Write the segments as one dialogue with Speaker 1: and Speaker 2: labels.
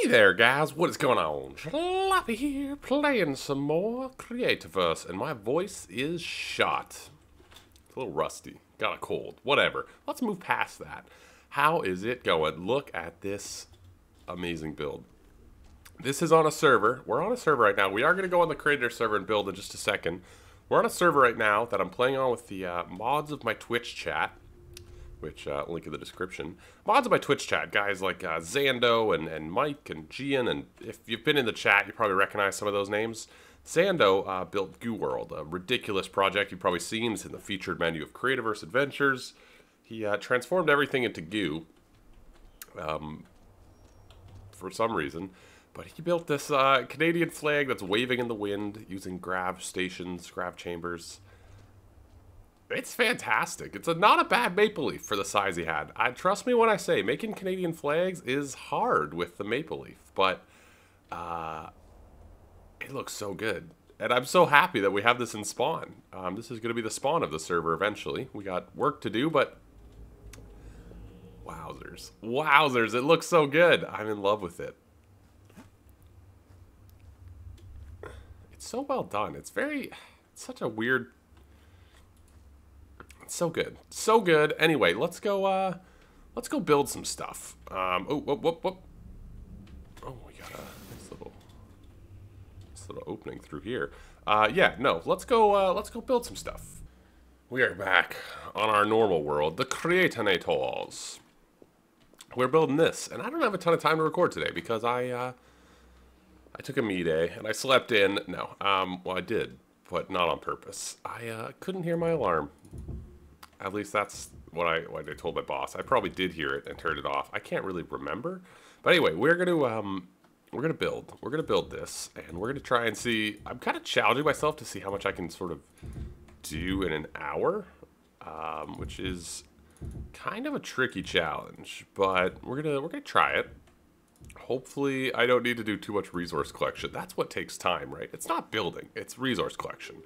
Speaker 1: Hey there, guys. What is going on? Sloppy here, playing some more Creativerse, and my voice is shot. It's a little rusty. Got a cold. Whatever. Let's move past that. How is it going? Look at this amazing build. This is on a server. We're on a server right now. We are going to go on the Creator server and build in just a second. We're on a server right now that I'm playing on with the mods of my Twitch chat, which link in the description. Mods of my Twitch chat, guys like Zando and Mike and Gian, and if you've been in the chat, you probably recognize some of those names. Zando built Goo World, a ridiculous project you've probably seen. It's in the featured menu of Creativerse Adventures. He transformed everything into goo for some reason. But he built this Canadian flag that's waving in the wind using grav stations, grav chambers. It's fantastic. It's not a bad maple leaf for the size he had. Trust me when I say making Canadian flags is hard with the maple leaf, but it looks so good. And I'm so happy that we have this in spawn. This is going to be the spawn of the server eventually. We got work to do, but wowzers. Wowzers, it looks so good. I'm in love with it. It's so well done. It's such a weird... So good, so good. Anyway, let's go build some stuff. Oh, whoop, whoop, whoop. Oh, we got a nice little opening through here. Yeah, no, let's go build some stuff. We are back on our normal world, the Creatinators. We're building this, and I don't have a ton of time to record today because I took a me day and I slept in. No, well, I did, but not on purpose. I couldn't hear my alarm. At least that's what I told my boss. I probably did hear it and turned it off. I can't really remember. But anyway, we're gonna build this, and we're gonna try and see. I'm kind of challenging myself to see how much I can sort of do in an hour, which is kind of a tricky challenge. But we're gonna try it. Hopefully, I don't need to do too much resource collection. That's what takes time, right? It's not building; it's resource collection.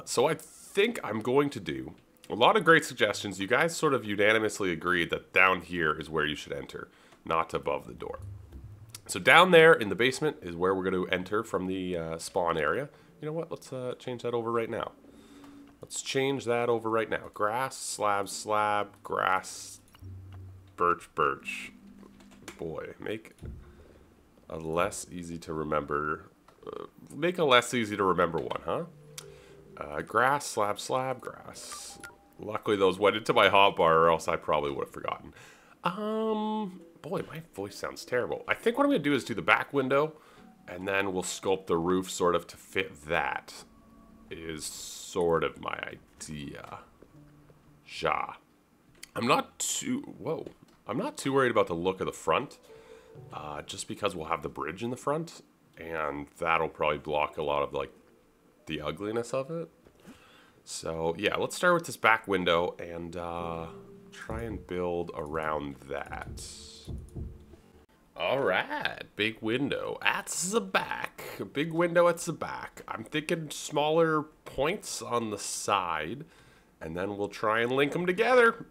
Speaker 1: So I think I'm going to do. A lot of great suggestions. You guys sort of unanimously agreed that down here is where you should enter, not above the door. So down there in the basement is where we're going to enter from the spawn area. You know what? Let's change that over right now. Let's change that over right now. Grass, slab, slab, grass, birch, birch. Boy, make a less easy to remember. Make a less easy to remember one, huh? Grass, slab, slab, grass. Luckily those went into my hotbar or else I probably would have forgotten. Boy, my voice sounds terrible. I think what I'm going to do is do the back window and then we'll sculpt the roof sort of to fit that. Is sort of my idea. Ja. I'm not too worried about the look of the front. Just because we'll have the bridge in the front and that'll probably block a lot of like the ugliness of it. So yeah, let's start with this back window and try and build around that. All right, big window at the back. Big window at the back. I'm thinking smaller points on the side, and then we'll try and link them together.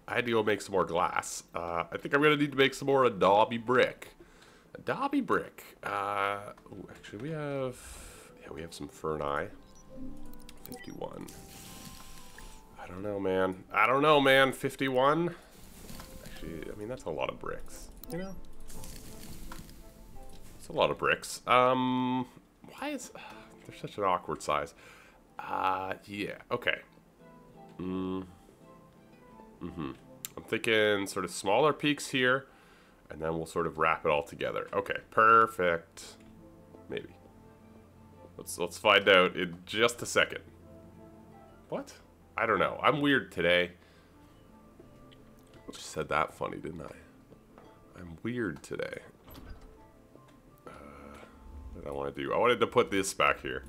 Speaker 1: I had to go make some more glass. I think I'm gonna need to make some more Adobe brick. Adobe brick. Ooh, actually, we have some fern eye. 51. I don't know, man. I don't know, man. 51. Actually, I mean that's a lot of bricks. You know, it's a lot of bricks. Why is they're such an awkward size? Yeah. Okay. I'm thinking sort of smaller peaks here, and then we'll sort of wrap it all together. Okay. Perfect. Maybe. Let's find out in just a second. What? I don't know. I'm weird today. Just said that funny, didn't I? I'm weird today. What did I want to do? I wanted to put this back here.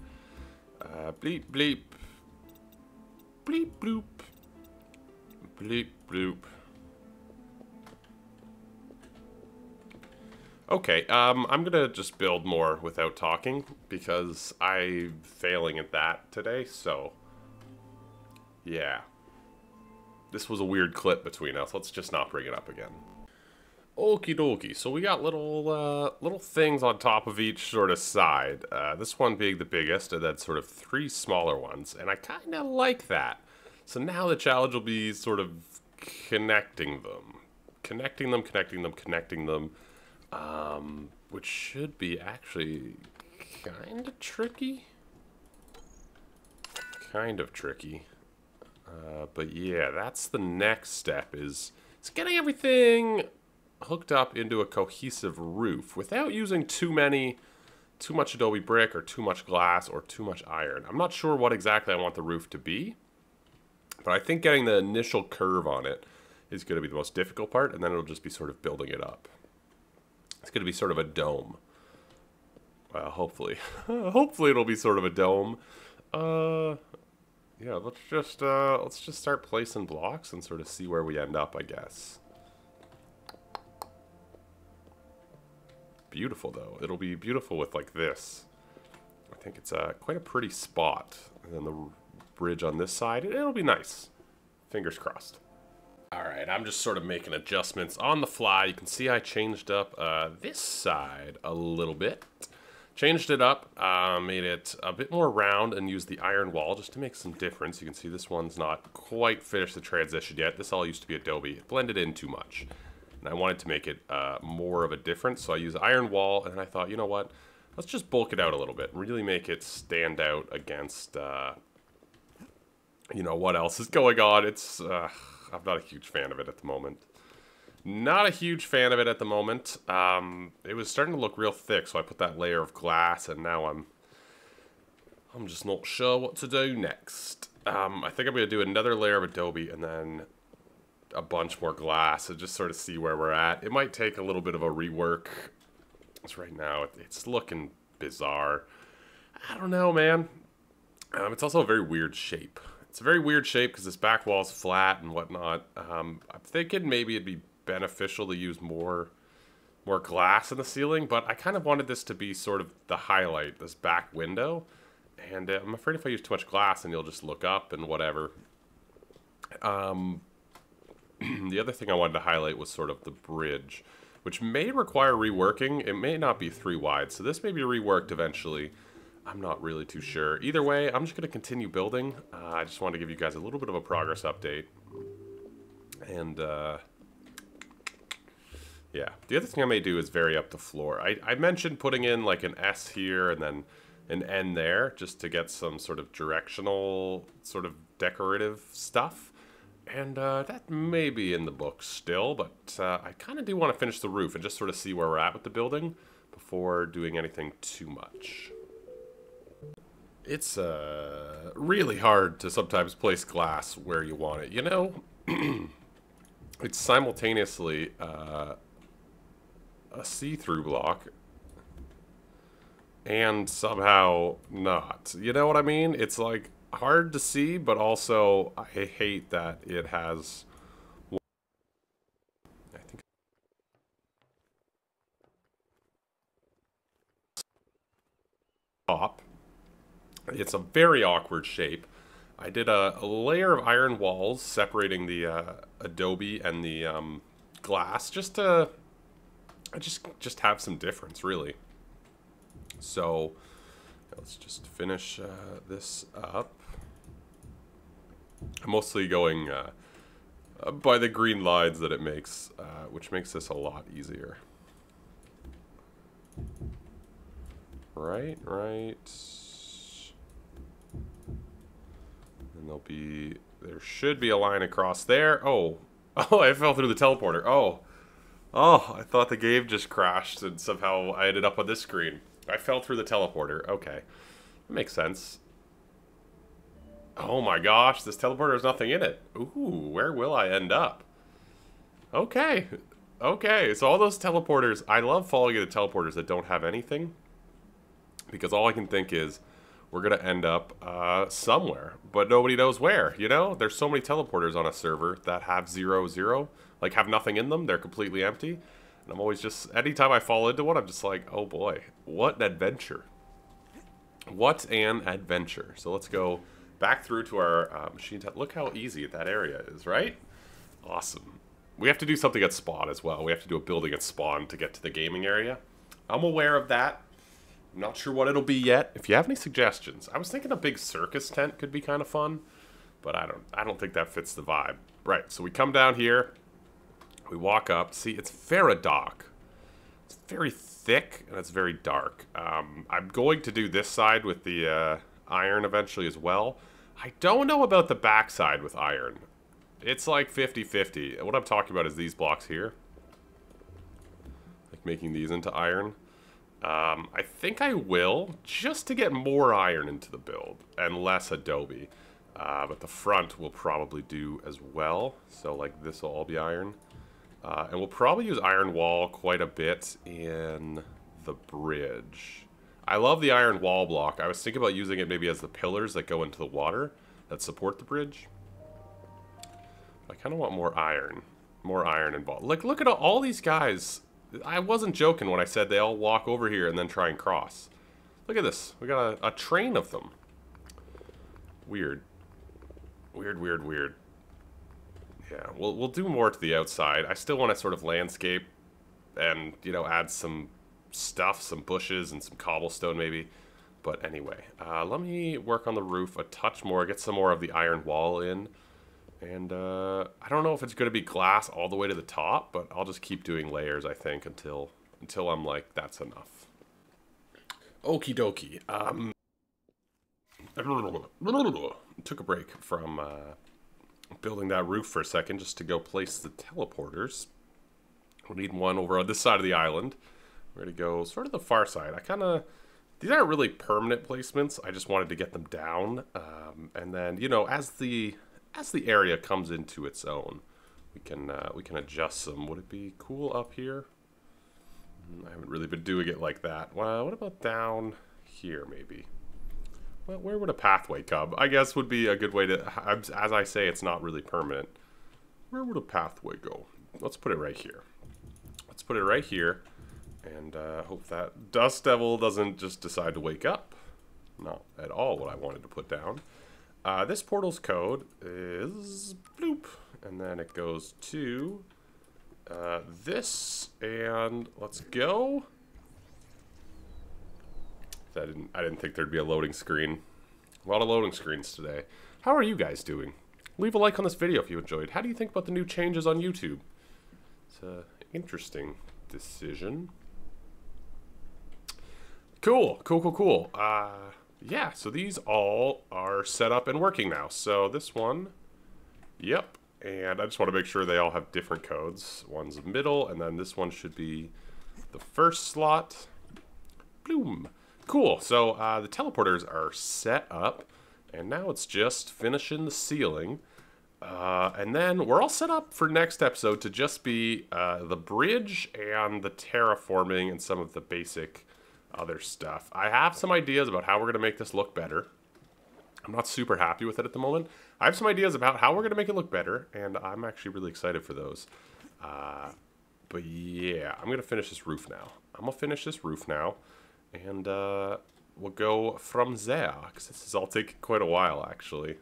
Speaker 1: Bleep, bleep. Bleep, bloop. Bleep, bloop. Okay, I'm gonna just build more without talking because I'm failing at that today, so yeah. This was a weird clip between us. Let's just not bring it up again. Okie dokie. So we got little things on top of each sort of side. This one being the biggest, and then sort of 3 smaller ones. And I kind of like that. So now the challenge will be sort of connecting them. Connecting them. Which should be actually kind of tricky. But yeah, that's the next step is getting everything hooked up into a cohesive roof without using too much adobe brick or too much glass or too much iron. I'm not sure what exactly I want the roof to be, but I think getting the initial curve on it is going to be the most difficult part, and then it'll just be sort of building it up. It's going to be sort of a dome. Well, hopefully. Hopefully it'll be sort of a dome. Yeah, let's just start placing blocks and sort of see where we end up, I guess. Beautiful, though. It'll be beautiful with, like, this. I think it's quite a pretty spot. And then the bridge on this side, it'll be nice. Fingers crossed. Alright, I'm just sort of making adjustments on the fly. You can see I changed up this side a little bit. Changed it up, made it a bit more round, and used the iron wall just to make some difference. You can see this one's not quite finished the transition yet. This all used to be Adobe. It blended in too much. And I wanted to make it more of a difference, so I used iron wall, and then I thought, you know what? Let's just bulk it out a little bit. Really make it stand out against, you know, what else is going on. It's, I'm not a huge fan of it at the moment. Not a huge fan of it at the moment. It was starting to look real thick, so I put that layer of glass, and now I'm just not sure what to do next. I think I'm going to do another layer of Adobe, and then a bunch more glass, and just sort of see where we're at. It might take a little bit of a rework. Because right now, it's looking bizarre. I don't know, man. It's also a very weird shape. It's a very weird shape because this back wall's flat and whatnot. I'm thinking maybe it'd be beneficial to use more glass in the ceiling, but I kind of wanted this to be sort of the highlight, this back window. And I'm afraid if I use too much glass, then you'll just look up and whatever. The other thing I wanted to highlight was sort of the bridge, which may require reworking. It may not be 3 wide, so this may be reworked eventually. I'm not really too sure. Either way, I'm just going to continue building. I just wanted to give you guys a little bit of a progress update. And, yeah. The other thing I may do is vary up the floor. I mentioned putting in like an S here and then an N there, just to get some sort of directional, sort of decorative stuff. And that may be in the book still, but I kind of do want to finish the roof and just sort of see where we're at with the building before doing anything too much. It's really hard to sometimes place glass where you want it, you know? It's simultaneously a see-through block and somehow not. You know what I mean? It's like hard to see, but also I hate that it has, I think, top. It's a very awkward shape. I did a layer of iron walls separating the Adobe and the glass just to just have some difference, really. So let's just finish this up. I'm mostly going by the green lines that it makes, which makes this a lot easier. Right. And there should be a line across there. Oh, I fell through the teleporter. Oh, I thought the game just crashed and somehow I ended up on this screen. I fell through the teleporter. Okay, that makes sense. Oh my gosh, this teleporter has nothing in it. Ooh, where will I end up? Okay, so all those teleporters, I love falling into teleporters that don't have anything, because all I can think is, we're going to end up somewhere, but nobody knows where, you know? There's so many teleporters on a server that have 0, 0, like have nothing in them. They're completely empty. And I'm always just, anytime I fall into one, I'm just like, oh boy, what an adventure. What an adventure. So let's go back through to our machine. Look how easy that area is, right? Awesome. we have to do something at spawn as well. We have to do a building at spawn to get to the gaming area. I'm aware of that. I'm not sure what it'll be yet. If you have any suggestions, I was thinking a big circus tent could be kind of fun, but I don't think that fits the vibe. Right, so we come down here, we walk up. See, it's Faradoc. It's very thick and it's very dark. I'm going to do this side with the iron eventually as well. I don't know about the back side with iron. It's like 50-50. What I'm talking about is these blocks here. Like making these into iron. I think I will, just to get more iron into the build and less adobe. But the front will probably do as well. So like this will all be iron. And we'll probably use iron wall quite a bit in the bridge. I love the iron wall block. I was thinking about using it maybe as the pillars that go into the water that support the bridge. I kind of want more iron. More iron involved. Like, look at all these guys. I wasn't joking when I said they all walk over here and then try and cross. Look at this. We got a train of them. Weird. Weird, weird, weird. Yeah, we'll do more to the outside. I still want to sort of landscape and, you know, add some stuff, some bushes and some cobblestone maybe. But anyway, let me work on the roof a touch more, get some more of the iron wall in. And I don't know if it's going to be glass all the way to the top, but I'll just keep doing layers, I think, until I'm like, that's enough. Okie dokie. Took a break from building that roof for a second just to go place the teleporters. We'll need one over on this side of the island. We're going to go sort of the far side. These aren't really permanent placements. I just wanted to get them down. And then, you know, as the area comes into its own, we can adjust them. Would it be cool up here? I haven't really been doing it like that. Well, what about down here maybe? Well, where would a pathway come? I guess would be a good way to, as I say, it's not really permanent. Where would a pathway go? Let's put it right here. Let's put it right here. And hope that Dust Devil doesn't just decide to wake up. Not at all what I wanted to put down. This portal's code is bloop. And then it goes to this. And let's go. I didn't think there'd be a loading screen. A lot of loading screens today. How are you guys doing? Leave a like on this video if you enjoyed. How do you think about the new changes on YouTube? It's an interesting decision. Cool. Yeah, so these all are set up and working now. So this one, yep. And I just want to make sure they all have different codes. One's the middle, and then this one should be the first slot. Bloom. Cool, so the teleporters are set up, and now it's just finishing the ceiling. And then we're all set up for next episode to just be the bridge and the terraforming and some of the basic other stuff. I have some ideas about how we're going to make this look better. I'm not super happy with it at the moment. I have some ideas about how we're going to make it look better, and I'm actually really excited for those. But yeah, I'm going to finish this roof now. And we'll go from there, because this is all taking quite a while, actually.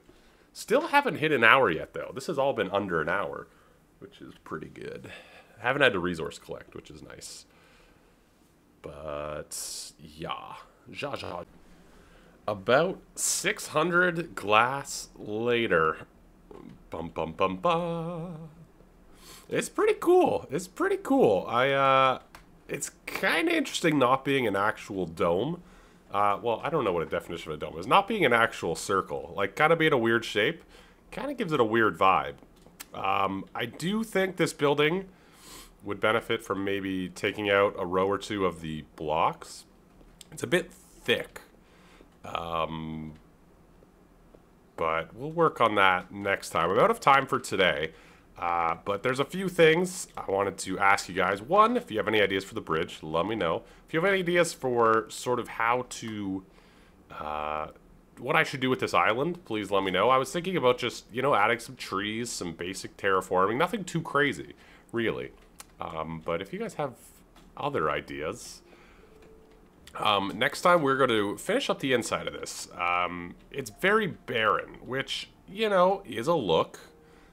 Speaker 1: Still haven't hit an hour yet, though. This has all been under an hour, which is pretty good. I haven't had to resource collect, which is nice. But, yeah. About 600 glass later. Bum, bum, bum, bum. It's pretty cool. It's kind of interesting not being an actual dome. Well, I don't know what a definition of a dome is. Not being an actual circle. Like, kind of being a weird shape. Kind of gives it a weird vibe. I do think this building would benefit from maybe taking out a row or two of the blocks. It's a bit thick. But we'll work on that next time. I'm out of time for today. But there's a few things I wanted to ask you guys. One, if you have any ideas for the bridge, let me know. If you have any ideas for sort of how to, what I should do with this island, please let me know. I was thinking about just, you know, adding some trees, some basic terraforming, nothing too crazy, really. But if you guys have other ideas, next time we're going to finish up the inside of this. It's very barren, which, you know, is a look.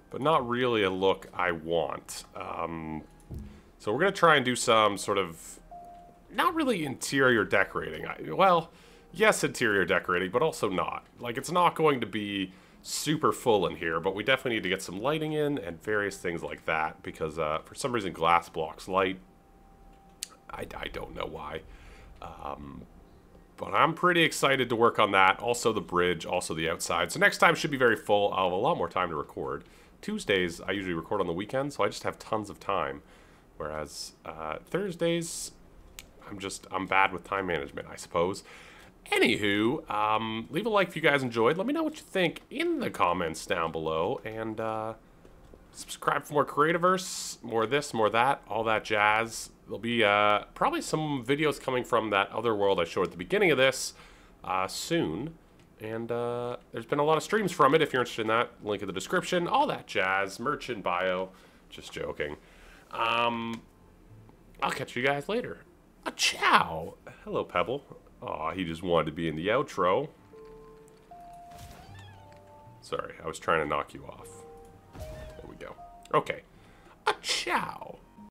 Speaker 1: but not really a look I want. So we're going to try and do some sort of, not really interior decorating. Well, yes, interior decorating, but also not. Like, it's not going to be super full in here, but we definitely need to get some lighting in and various things like that, because for some reason glass blocks light. I don't know why. But I'm pretty excited to work on that. Also the bridge, also the outside. So next time should be very full. I'll have a lot more time to record. Tuesdays, I usually record on the weekend, so I just have tons of time. Whereas Thursdays, I'm bad with time management, I suppose. Anywho, leave a like if you guys enjoyed. Let me know what you think in the comments down below. And subscribe for more Creativerse, more this, more that, all that jazz. There'll be probably some videos coming from that other world I showed at the beginning of this soon. And there's been a lot of streams from it if you're interested in that. Link in the description, all that jazz, merch in bio. Just joking. I'll catch you guys later. Ciao. Hello, Pebble. Aw, he just wanted to be in the outro. Sorry, I was trying to knock you off. There we go. Okay. Ciao.